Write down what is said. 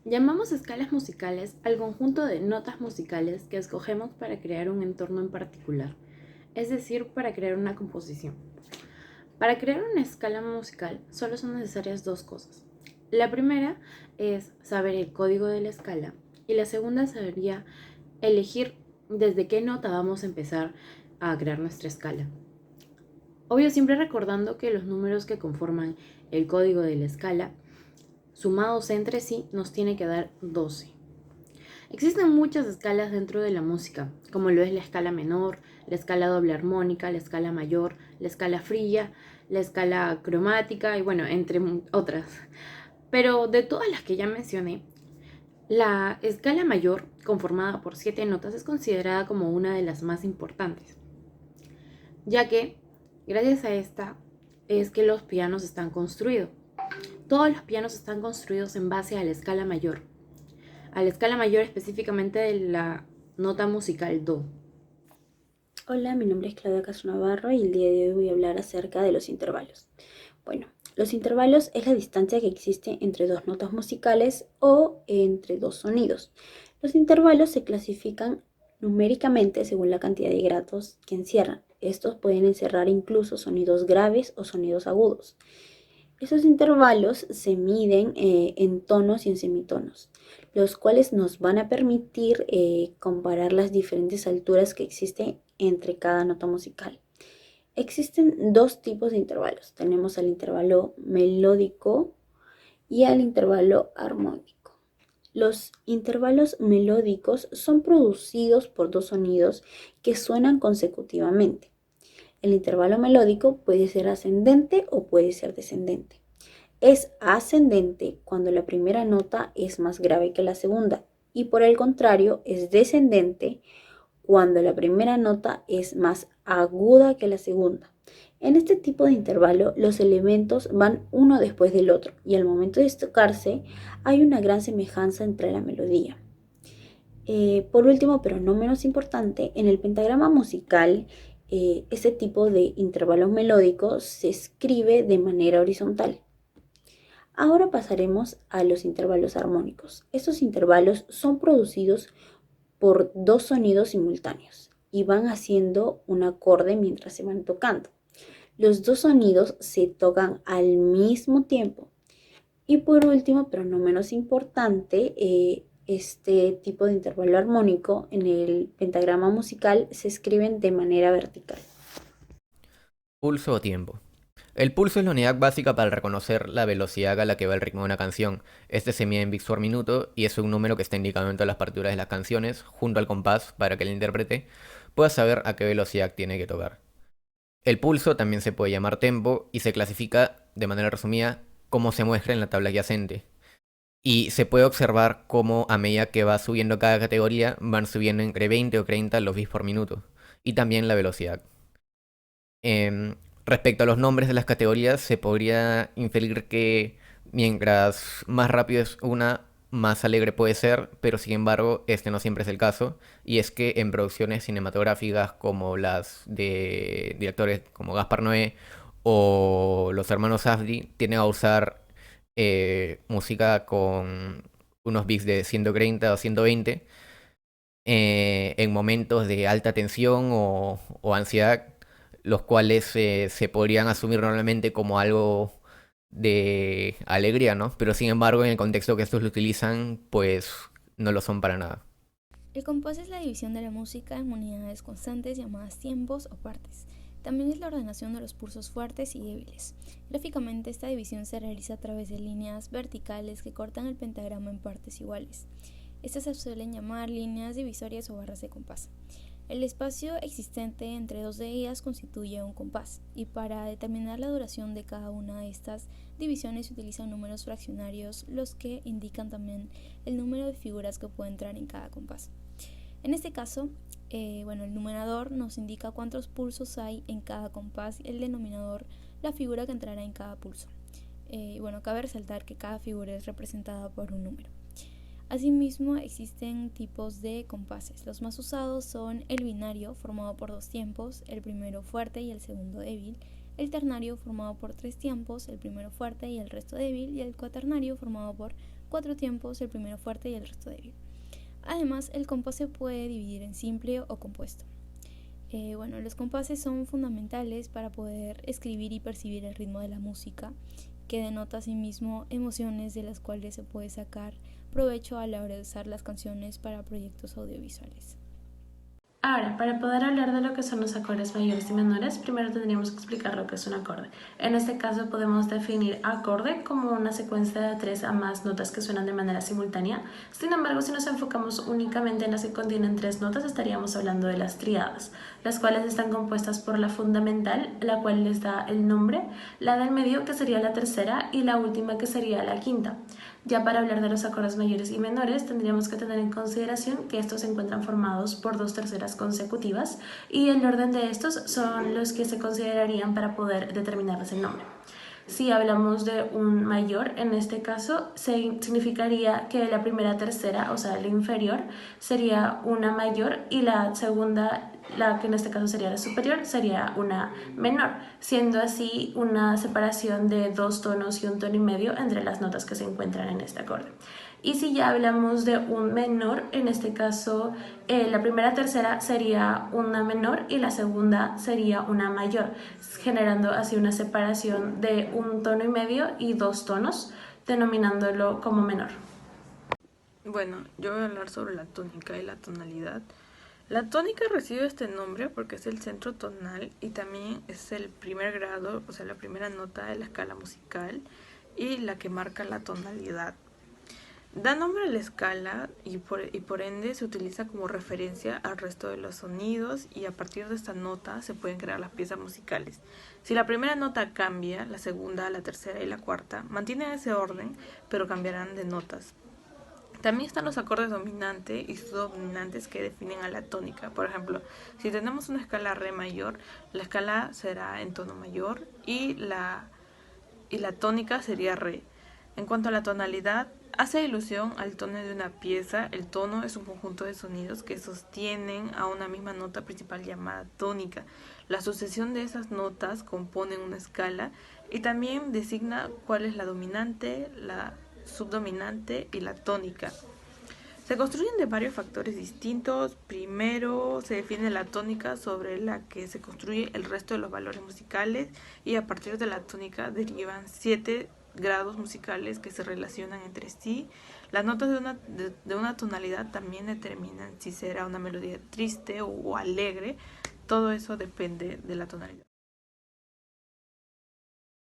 Llamamos escalas musicales al conjunto de notas musicales que escogemos para crear un entorno en particular, es decir, para crear una composición. Para crear una escala musical solo son necesarias dos cosas. La primera es saber el código de la escala y la segunda sería elegir desde qué nota vamos a empezar a crear nuestra escala. Obvio, siempre recordando que los números que conforman el código de la escala, sumados entre sí, nos tiene que dar 12. Existen muchas escalas dentro de la música, como lo es la escala menor, la escala doble armónica, la escala mayor, la escala fría, la escala cromática y bueno, entre otras. Pero de todas las que ya mencioné, la escala mayor, conformada por 7 notas, es considerada como una de las más importantes, ya que gracias a esta es que los pianos están construidos. Todos los pianos están construidos en base a la escala mayor específicamente de la nota musical do. Hola, mi nombre es Claudia Castro Navarro y el día de hoy voy a hablar acerca de los intervalos. Bueno, los intervalos es la distancia que existe entre dos notas musicales o entre dos sonidos. Los intervalos se clasifican numéricamente según la cantidad de grados que encierran. Estos pueden encerrar incluso sonidos graves o sonidos agudos. Esos intervalos se miden en tonos y en semitonos, los cuales nos van a permitir comparar las diferentes alturas que existen entre cada nota musical. Existen dos tipos de intervalos. Tenemos al intervalo melódico y al intervalo armónico. Los intervalos melódicos son producidos por dos sonidos que suenan consecutivamente. El intervalo melódico puede ser ascendente o puede ser descendente. Es ascendente cuando la primera nota es más grave que la segunda y por el contrario es descendente cuando la primera nota es más aguda que la segunda. En este tipo de intervalo los elementos van uno después del otro y al momento de tocarse hay una gran semejanza entre la melodía. Por último, pero no menos importante, en el pentagrama musical, ese tipo de intervalos melódicos se escribe de manera horizontal. Ahora pasaremos a los intervalos armónicos. Estos intervalos son producidos por dos sonidos simultáneos y van haciendo un acorde mientras se van tocando. Los dos sonidos se tocan al mismo tiempo. Y por último, pero no menos importante, este tipo de intervalo armónico en el pentagrama musical se escriben de manera vertical. Pulso o tiempo. El pulso es la unidad básica para reconocer la velocidad a la que va el ritmo de una canción. Este se mide en bits por minuto y es un número que está indicado en todas las partituras de las canciones, junto al compás, para que el intérprete pueda saber a qué velocidad tiene que tocar. El pulso también se puede llamar tempo y se clasifica, de manera resumida, como se muestra en la tabla adyacente. Y se puede observar cómo a medida que va subiendo cada categoría, van subiendo entre 20 o 30 los bits por minuto. Y también la velocidad. Respecto a los nombres de las categorías, se podría inferir que mientras más rápido es una, más alegre puede ser, pero sin embargo, este no siempre es el caso. Y es que en producciones cinematográficas como las de directores como Gaspar Noé o los hermanos Safdie, tienden a usar música con unos beats de 130 o 120 en momentos de alta tensión o ansiedad, los cuales se podrían asumir normalmente como algo de alegría, ¿no? Pero sin embargo, en el contexto que estos lo utilizan, pues no lo son para nada. El compás es la división de la música en unidades constantes llamadas tiempos o partes. También es la ordenación de los pulsos fuertes y débiles. Gráficamente, esta división se realiza a través de líneas verticales que cortan el pentagrama en partes iguales. Estas se suelen llamar líneas divisorias o barras de compás. El espacio existente entre dos de ellas constituye un compás, y para determinar la duración de cada una de estas divisiones se utilizan números fraccionarios, los que indican también el número de figuras que puede entrar en cada compás. En este caso, el numerador nos indica cuántos pulsos hay en cada compás y el denominador la figura que entrará en cada pulso. Cabe resaltar que cada figura es representada por un número. Asimismo, existen tipos de compases. Los más usados son el binario, formado por dos tiempos, el primero fuerte y el segundo débil; el ternario, formado por tres tiempos, el primero fuerte y el resto débil; y el cuaternario, formado por 4 tiempos, el primero fuerte y el resto débil. Además, el compás se puede dividir en simple o compuesto. Los compases son fundamentales para poder escribir y percibir el ritmo de la música, que denota asimismo emociones de las cuales se puede sacar provecho a la hora de usar las canciones para proyectos audiovisuales. Ahora, para poder hablar de lo que son los acordes mayores y menores, primero tendríamos que explicar lo que es un acorde. En este caso podemos definir acorde como una secuencia de 3 a más notas que suenan de manera simultánea. Sin embargo, si nos enfocamos únicamente en las que contienen 3 notas, estaríamos hablando de las tríadas, las cuales están compuestas por la fundamental, la cual les da el nombre, la del medio, que sería la tercera, y la última, que sería la quinta. Ya para hablar de los acordes mayores y menores, tendríamos que tener en consideración que estos se encuentran formados por 2 terceras consecutivas y el orden de estos son los que se considerarían para poder determinarles el nombre. Si hablamos de un mayor, en este caso significaría que la primera tercera, o sea, la inferior, sería una mayor y la segunda, la que en este caso sería la superior, sería una menor, siendo así una separación de 2 tonos y un tono y medio entre las notas que se encuentran en este acorde. Y si ya hablamos de un menor, en este caso la primera tercera sería una menor y la segunda sería una mayor, generando así una separación de un tono y medio y 2 tonos, denominándolo como menor. Bueno, yo voy a hablar sobre la tónica y la tonalidad. La tónica recibe este nombre porque es el centro tonal y también es el primer grado, o sea, la primera nota de la escala musical y la que marca la tonalidad. Da nombre a la escala y por ende se utiliza como referencia al resto de los sonidos y a partir de esta nota se pueden crear las piezas musicales. Si la primera nota cambia, la segunda, la tercera y la cuarta mantienen ese orden, pero cambiarán de notas. También están los acordes dominante y subdominantes que definen a la tónica. Por ejemplo, si tenemos una escala re mayor, la escala será en tono mayor y la tónica sería re. En cuanto a la tonalidad, hace ilusión al tono de una pieza. El tono es un conjunto de sonidos que sostienen a una misma nota principal llamada tónica. La sucesión de esas notas componen una escala y también designa cuál es la dominante, la subdominante y la tónica. Se construyen de varios factores distintos. Primero se define la tónica sobre la que se construye el resto de los valores musicales y a partir de la tónica derivan 7 grados musicales que se relacionan entre sí. Las notas de una tonalidad también determinan si será una melodía triste o alegre. Todo eso depende de la tonalidad.